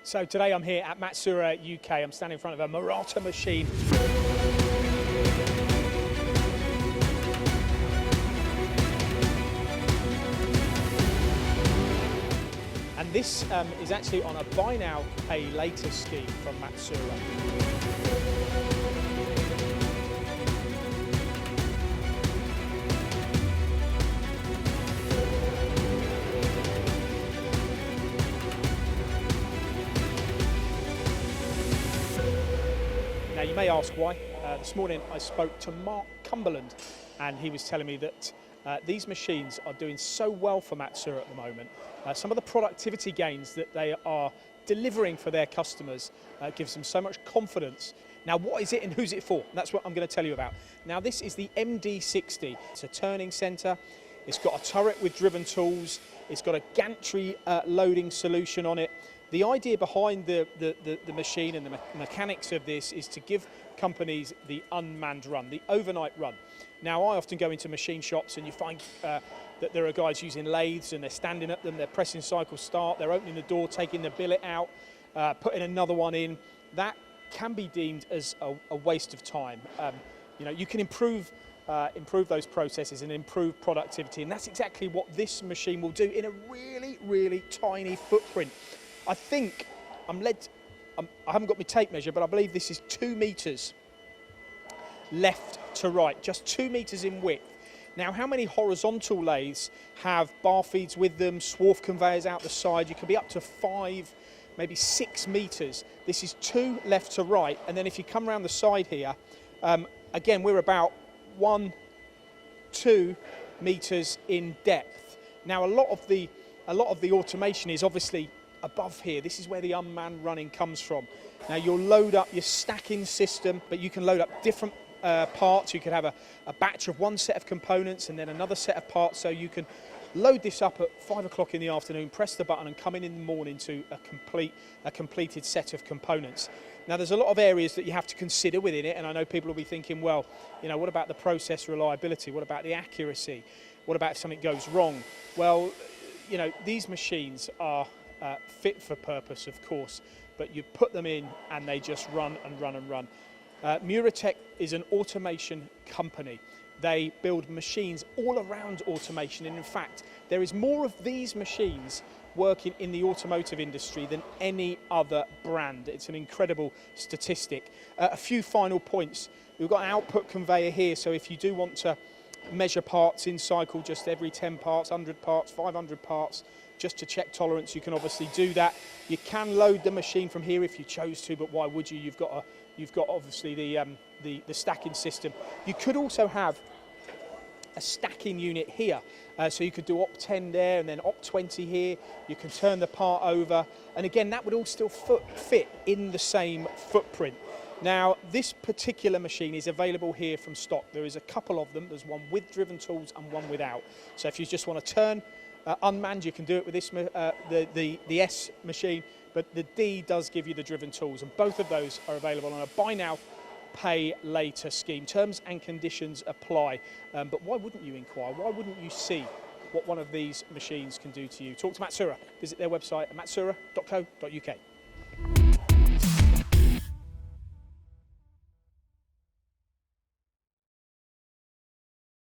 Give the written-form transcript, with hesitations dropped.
So today I'm here at Matsuura UK. I'm standing in front of a Muratec machine. And this is actually on a buy now, pay later scheme from Matsuura. Now you may ask why. This morning I spoke to Mark Cumberland and he was telling me that these machines are doing so well for Matsuura at the moment. Some of the productivity gains that they are delivering for their customers gives them so much confidence. Now what is it and who's it for? That's what I'm going to tell you about. Now this is the MD60. It's a turning centre. It's got a turret with driven tools. It's got a gantry loading solution on it. The idea behind the machine and the mechanics of this is to give companies the unmanned run, the overnight run. Now I often go into machine shops and you find that there are guys using lathes and they're standing at them, they're pressing cycle start, they're opening the door, taking the billet out, putting another one in. That can be deemed as a waste of time. You know, you can improve those processes and improve productivity, and that's exactly what this machine will do in a really, really tiny footprint. I think I haven't got my tape measure, but I believe this is 2 meters left to right, just 2 meters in width. Now, how many horizontal lathes have bar feeds with them, swarf conveyors out the side? You can be up to 5, maybe 6 meters. This is 2 left to right, and then if you come around the side here, again, we're about 1, 2 meters in depth. Now, a lot of the automation is obviously above here. This is where the unmanned running comes from. Now you'll load up your stacking system, but you can load up different parts. You could have a batch of one set of components and then another set of parts, so you can load this up at 5 o'clock in the afternoon, press the button and come in the morning to a completed set of components. Now there's a lot of areas that you have to consider within it, and I know people will be thinking, well, you know, what about the process reliability? What about the accuracy? What about if something goes wrong? Well, you know, these machines are fit for purpose, of course, but you put them in and they just run and run and run. Muratec is an automation company. They build machines all around automation, and in fact there is more of these machines working in the automotive industry than any other brand. It's an incredible statistic. A few final points. We've got an output conveyor here, so if you do want to measure parts in cycle, just every 10 parts, 100 parts, 500 parts, just to check tolerance, you can obviously do that. You can load the machine from here if you chose to, but why would you? You've got obviously the stacking system. You could also have a stacking unit here, so you could do op 10 there and then op 20 here. You can turn the part over, and again that would all still fit in the same footprint. Now this particular machine is available here from stock. There is a couple of them. There's one with driven tools and one without. So if you just want to turn unmanned, you can do it with this the S machine, but the D does give you the driven tools, and both of those are available on a buy now, pay later scheme. Terms and conditions apply, but why wouldn't you inquire? Why wouldn't you see what one of these machines can do to you? Talk to Matsuura. Visit their website at matsuura.co.uk.